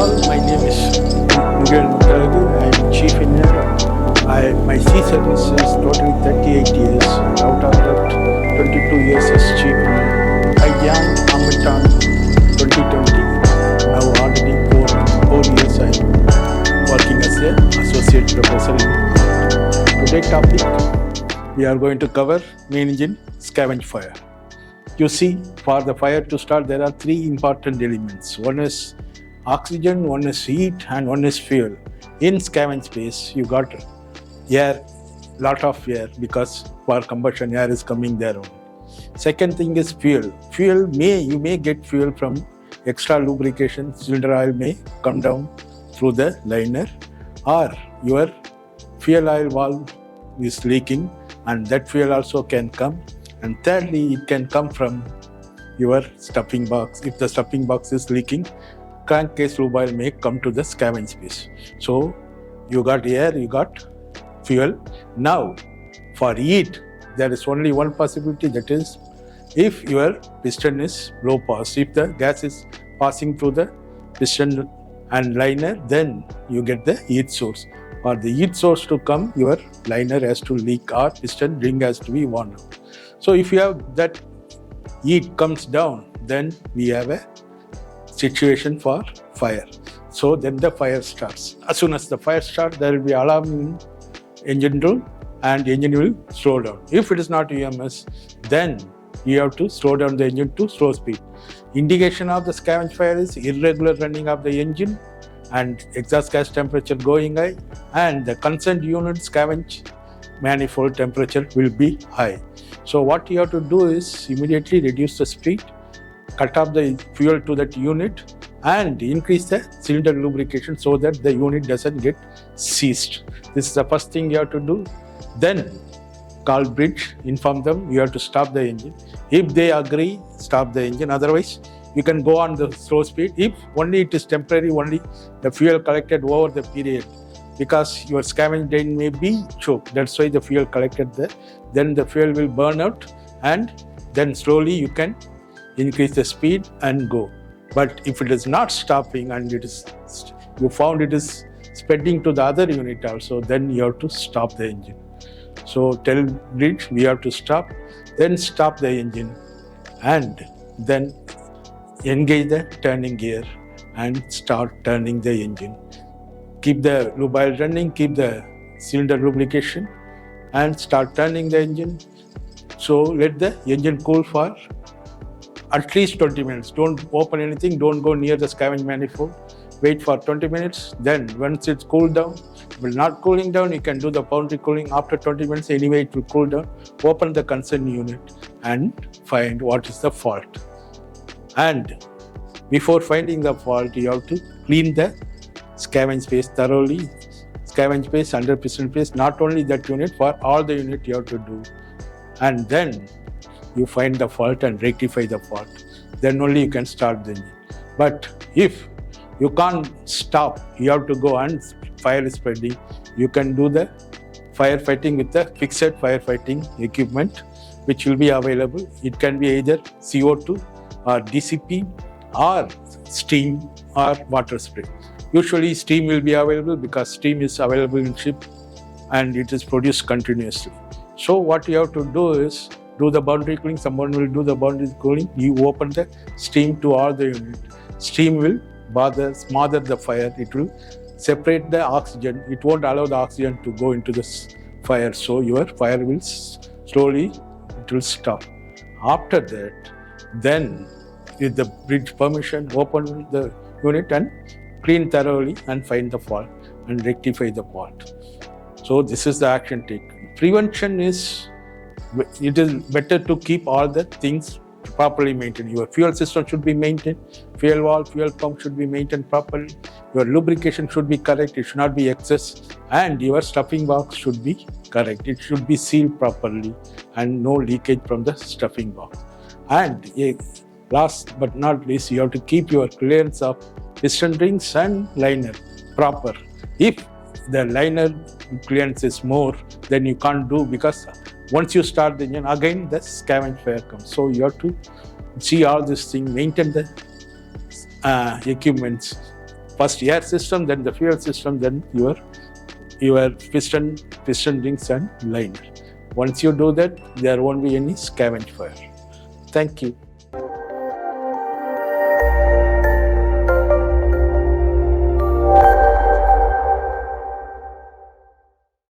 all, my name is Muthazhaghu. I am Chief Engineer. My sea service is totally 38 years. Out of that, 22 years as Chief Engineer. I joined Amitan 2020. Now already 4 years I am working as an Associate Professor in Amitan. Today's topic, we are going to cover main engine scavenge fire. You see, for the fire to start, there are three important elements. One is oxygen, one is heat, and one is fuel. In scavenge space, you got air, lot of air, because for combustion air is coming there only. Second thing is fuel. You may get fuel from extra lubrication. Cylinder oil may come down through the liner, or your fuel oil valve is leaking, and that fuel also can come. And thirdly, it can come from your stuffing box. If the stuffing box is leaking, crankcase lube oil may come to the scavenge space. So you got air, you got fuel. Now for heat, there is only one possibility, that is if your piston is low pass. If the gas is passing through the piston and liner, then you get the heat source. For the heat source to come, your liner has to leak or piston ring has to be worn out. So if you have that heat comes down, then we have a situation for fire. So then the fire starts. As soon as the fire starts, there will be alarm in engine room and the engine will slow down. If it is not EMS, then you have to slow down the engine to slow speed. Indication of the scavenge fire is irregular running of the engine and exhaust gas temperature going high, and the concerned unit scavenge manifold temperature will be high. So what you have to do is immediately reduce the speed, cut off the fuel to that unit, and increase the cylinder lubrication so that the unit doesn't get seized. This is the first thing you have to do. Then call bridge, inform them you have to stop the engine. If they agree, stop the engine. Otherwise, you can go on the slow speed. If only it is temporary, only the fuel collected over the period, because your scavenge drain may be choked. That's why the fuel collected there. Then the fuel will burn out, and then slowly you can increase the speed and go. But if it is not stopping and you found it is spreading to the other unit also, then you have to stop the engine. So tell bridge we have to stop, then stop the engine, and then engage the turning gear and start turning the engine. Keep the lube oil running, keep the cylinder lubrication, and start turning the engine. So let the engine cool for at least 20 minutes. Don't open anything, don't go near the scavenge manifold. Wait for 20 minutes. Then once it's cooled down, will not cooling down, you can do the boundary cooling. After 20 minutes, anyway it will cool down. Open the concerned unit and find what is the fault. And before finding the fault, you have to clean the scavenge space thoroughly. Scavenge space, under piston space, not only that unit, for all the unit you have to do. And then you find the fault and rectify the fault. Then only you can start the engine. But if you can't stop, you have to go and fire is spreading, you can do the firefighting with the fixed firefighting equipment which will be available. It can be either CO2 or DCP or steam or water spray. Usually steam will be available because steam is available in ship and it is produced continuously. So what you have to do is do the boundary cooling. Someone will do the boundary cooling. You open the steam to all the unit. Steam will smother the fire. It will separate the oxygen. It won't allow the oxygen to go into the fire. So your fire will slowly, it will stop. After that, then with the bridge permission, open the unit and clean thoroughly and find the fault and rectify the fault. So this is the action take. Prevention is, it is better to keep all the things properly maintained. Your fuel system should be maintained, fuel valve, fuel pump should be maintained properly, your lubrication should be correct, it should not be excess, and your stuffing box should be correct. It should be sealed properly and no leakage from the stuffing box. And last but not least, you have to keep your clearance of piston rings and liner proper. If the liner clearance is more, then you can't do, because once you start the engine, again the scavenge fire comes. So you have to see all this thing, maintain the equipments first air system, then the fuel system, then your piston rings and liner. Once you do that, there won't be any scavenge fire. Thank you.